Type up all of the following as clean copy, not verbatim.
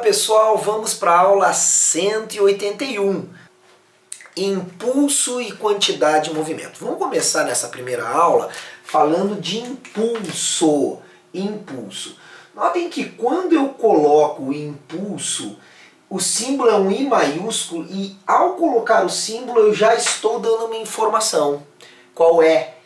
pessoal, vamos para a aula 181, impulso e quantidade de movimento. Vamos começar nessa primeira aula falando de impulso. Notem que quando eu coloco o impulso, o símbolo é um I maiúsculo e ao colocar o símbolo eu já estou dando uma informação. Qual é?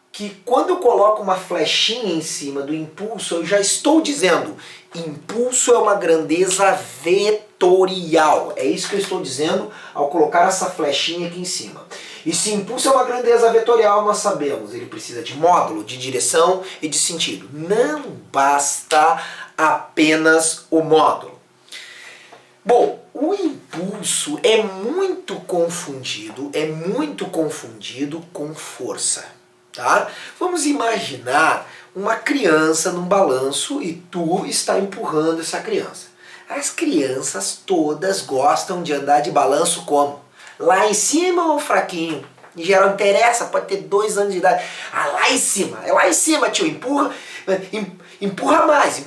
Que quando eu coloco uma flechinha em cima do impulso, eu já estou dizendo, impulso é uma grandeza vetorial. É isso que eu estou dizendo ao colocar essa flechinha aqui em cima. E se impulso é uma grandeza vetorial, nós sabemos, ele precisa de módulo, de direção e de sentido. Não basta apenas o módulo. Bom, o impulso é muito confundido com força. Tá? Vamos imaginar uma criança num balanço e tu está empurrando essa criança. As crianças todas gostam de andar de balanço como? Lá em cima ou fraquinho? Em geral não interessa, pode ter 2 anos de idade. Ah, lá em cima, tio, empurra mais,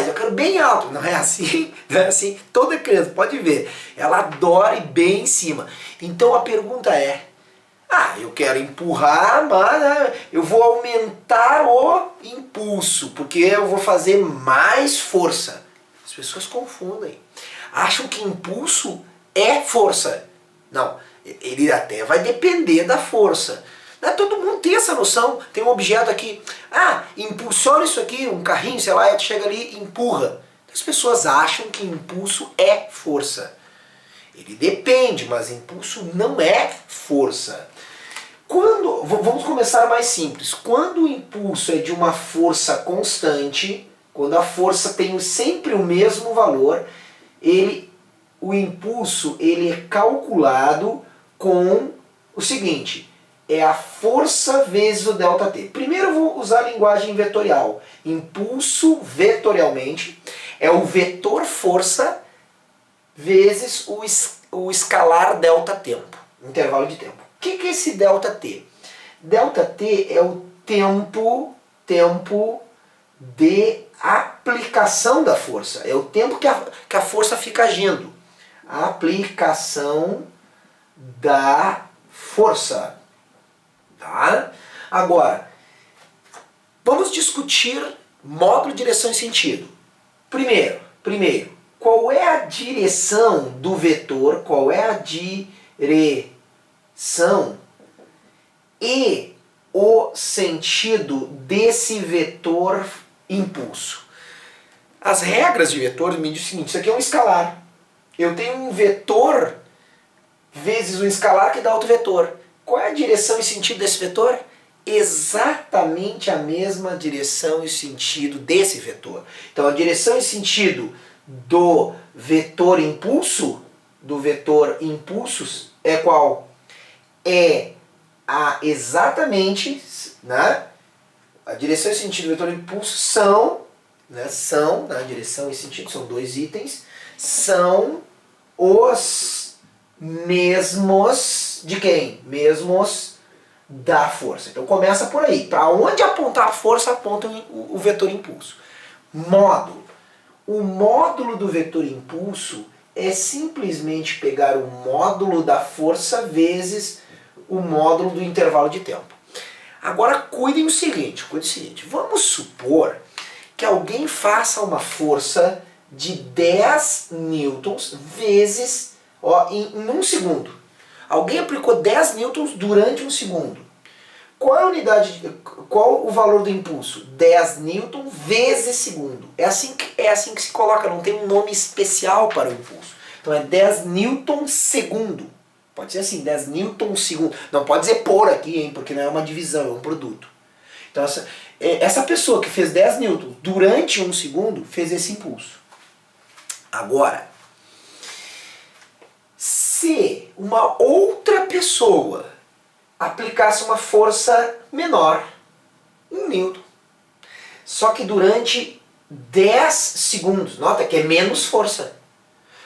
eu quero bem alto. Não é assim? Não é assim? Toda criança, pode ver, ela adora ir bem em cima. Então a pergunta é, eu quero empurrar, mas eu vou aumentar o impulso, porque eu vou fazer mais força. As pessoas confundem. Acham que impulso é força. Não, ele até vai depender da força. Não, todo mundo tem essa noção. Tem um objeto aqui, impulsiona isso aqui, um carrinho, sei lá, e tu chega ali e empurra. As pessoas acham que impulso é força. Ele depende, mas impulso não é força. Vamos começar mais simples. Quando o impulso é de uma força constante, quando a força tem sempre o mesmo valor, o impulso ele é calculado com o seguinte, é a força vezes o ΔT. Primeiro eu vou usar a linguagem vetorial. Impulso vetorialmente é o vetor força vezes o escalar ΔT, intervalo de tempo. O que é esse ΔT? ΔT é o tempo de aplicação da força. É o tempo que a força fica agindo. A aplicação da força. Tá? Agora, vamos discutir módulo, direção e sentido. Primeiro, qual é a direção do vetor? Qual é a direção e o sentido desse vetor impulso? As regras de vetor me dizem o seguinte, isso aqui é um escalar. Eu tenho um vetor vezes um escalar que dá outro vetor. Qual é a direção e sentido desse vetor? Exatamente a mesma direção e sentido desse vetor. Então a direção e sentido do vetor impulsos é qual? É exatamente, né? A direção e sentido do vetor impulso são, direção e sentido, são 2 itens, são os mesmos de quem? Mesmos da força. Então começa por aí. Para onde apontar a força, aponta o vetor impulso. Módulo. O módulo do vetor impulso é simplesmente pegar o módulo da força vezes o módulo do intervalo de tempo. Agora cuidem do seguinte, vamos supor que alguém faça uma força de 10 newtons vezes, em 1 segundo. Alguém aplicou 10 newtons durante 1 segundo. Qual o valor do impulso? 10 newton vezes segundo. É assim que se coloca, não tem um nome especial para o impulso. Então é 10 newton segundo. Pode ser assim, 10 newton segundo. Não pode dizer por aqui, hein, porque não é uma divisão, é um produto. Então essa pessoa que fez 10 newtons durante 1 segundo fez esse impulso. Agora, se uma outra pessoa aplicasse uma força menor, 1 newton, só que durante 10 segundos, nota que é menos força.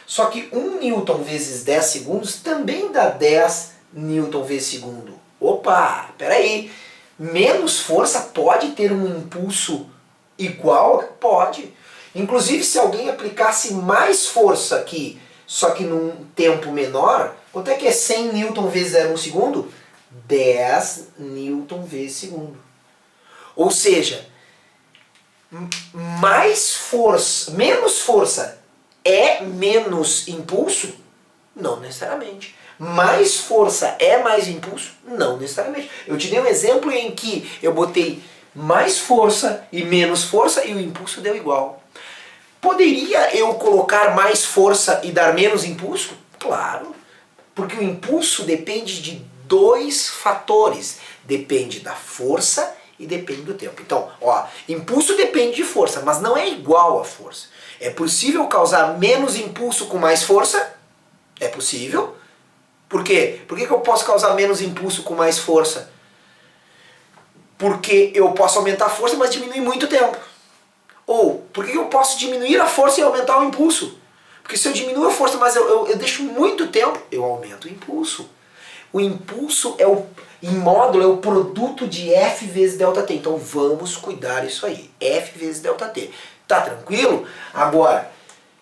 Só que 1 newton vezes 10 segundos também dá 10 newton vezes segundo. Opa, peraí, menos força pode ter um impulso igual? Pode. Inclusive, se alguém aplicasse mais força aqui, só que num tempo menor, quanto é que é 100 newton vezes 0,1 segundo? 10 newton vezes segundo. Ou seja, menos força é menos impulso? Não necessariamente. Mais força é mais impulso? Não necessariamente. Eu te dei um exemplo em que eu botei mais força e menos força e o impulso deu igual. Poderia eu colocar mais força e dar menos impulso? Claro, porque o impulso depende de dois fatores. Depende da força e depende do tempo. Então, ó, impulso depende de força, mas não é igual a força. É possível causar menos impulso com mais força? É possível. Por quê? Por que eu posso causar menos impulso com mais força? Porque eu posso aumentar a força, mas diminuir muito o tempo. Ou, por que eu posso diminuir a força e aumentar o impulso? Porque se eu diminuo a força, mas eu deixo muito tempo, eu aumento o impulso. O impulso em módulo é o produto de F vezes ΔT. Então vamos cuidar isso aí. F vezes ΔT. Tá tranquilo? Agora,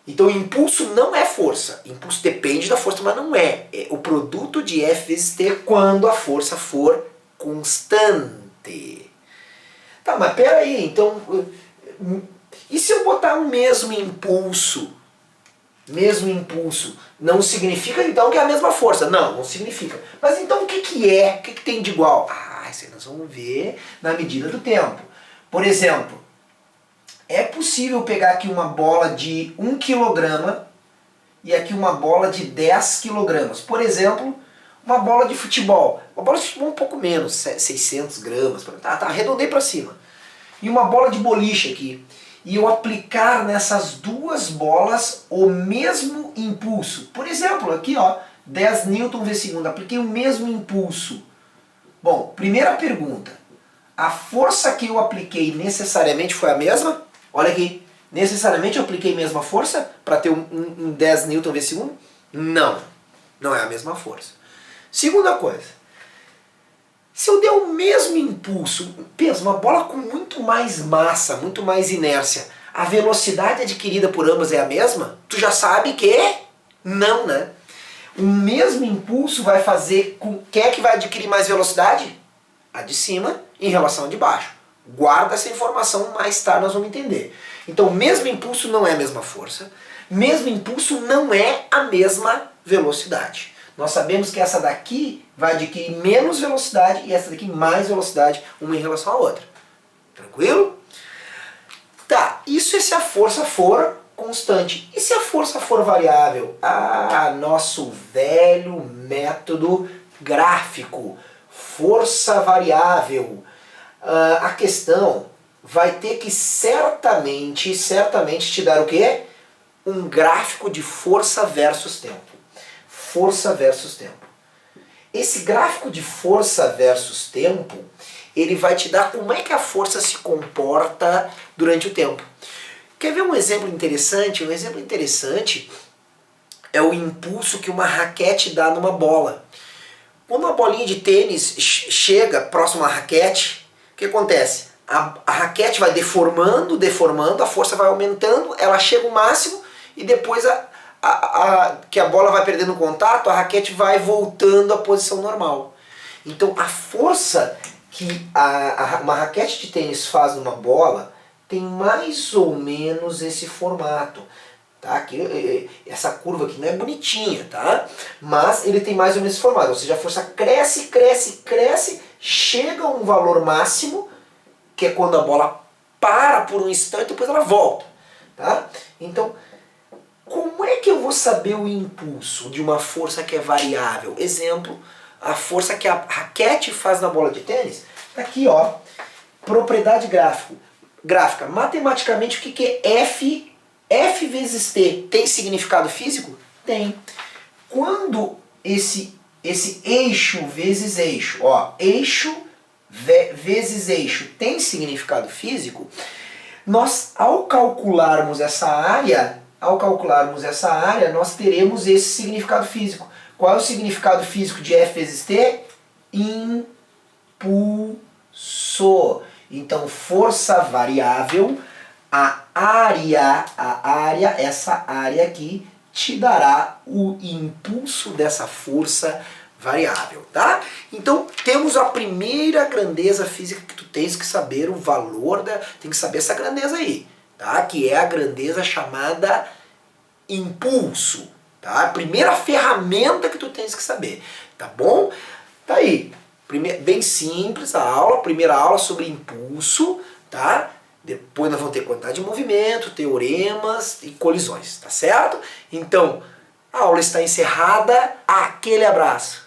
então impulso não é força. Impulso depende da força, mas não é. É o produto de F vezes T quando a força for constante. Tá, mas peraí, então... E se eu botar o mesmo impulso? Mesmo impulso não significa então que é a mesma força. Não, não significa. Mas então o que é? O que tem de igual? Ah, isso aí nós vamos ver na medida do tempo. Por exemplo, é possível pegar aqui uma bola de 1 kg e aqui uma bola de 10 kg. Por exemplo, uma bola de futebol. Uma bola de futebol um pouco menos, 600 gramas. Tá, arredondei para cima. E uma bola de boliche aqui. E eu aplicar nessas duas bolas o mesmo impulso. Por exemplo, aqui ó, 10 newton vezes segundo, apliquei o mesmo impulso. Bom, primeira pergunta. A força que eu apliquei necessariamente foi a mesma? Olha aqui, necessariamente eu apliquei a mesma força para ter um 10 newton vezes segundo? Não, não é a mesma força. Segunda coisa. Se eu der o mesmo impulso, pensa, uma bola com muito mais massa, muito mais inércia, a velocidade adquirida por ambas é a mesma? Tu já sabe que não, né? O mesmo impulso vai fazer com... Quem é que vai adquirir mais velocidade? A de cima em relação à de baixo. Guarda essa informação, mais tarde nós vamos entender. Então, o mesmo impulso não é a mesma força, mesmo impulso não é a mesma velocidade. Nós sabemos que essa daqui vai adquirir menos velocidade e essa daqui mais velocidade, uma em relação à outra. Tranquilo? Tá, isso é se a força for constante. E se a força for variável? Ah, nosso velho método gráfico. Força variável. A questão vai ter que certamente te dar o quê? Um gráfico de força versus tempo. Força versus tempo. Esse gráfico de força versus tempo, ele vai te dar como é que a força se comporta durante o tempo. Quer ver um exemplo interessante? Um exemplo interessante é o impulso que uma raquete dá numa bola. Quando uma bolinha de tênis chega próximo à raquete, o que acontece? A raquete vai deformando, a força vai aumentando, ela chega ao máximo e depois que a bola vai perdendo contato, a raquete vai voltando à posição normal. Então a força que uma raquete de tênis faz numa bola tem mais ou menos esse formato. Tá? Aqui, essa curva aqui não é bonitinha, tá? Mas ele tem mais ou menos esse formato. Ou seja, a força cresce, cresce, cresce, chega a um valor máximo, que é quando a bola para por um instante e depois ela volta. Tá? Então, como é que eu vou saber o impulso de uma força que é variável? Exemplo, a força que a raquete faz na bola de tênis. Aqui, ó, propriedade gráfica. Matematicamente, o que é F? F vezes T tem significado físico? Tem. Quando esse eixo vezes eixo, ó, eixo vezes eixo tem significado físico, nós, ao calcularmos essa área, nós teremos esse significado físico. Qual é o significado físico de F vezes T? Impulso. Então, força variável, a área, essa área aqui, te dará o impulso dessa força variável, tá? Então temos a primeira grandeza física que tu tens que saber o valor tem que saber essa grandeza aí, tá? Que é a grandeza chamada impulso, tá? A primeira ferramenta que tu tens que saber, tá bom? Tá aí, bem simples a aula, primeira aula sobre impulso, tá? Depois nós vamos ter quantidade de movimento, teoremas e colisões, tá certo? Então, a aula está encerrada, aquele abraço!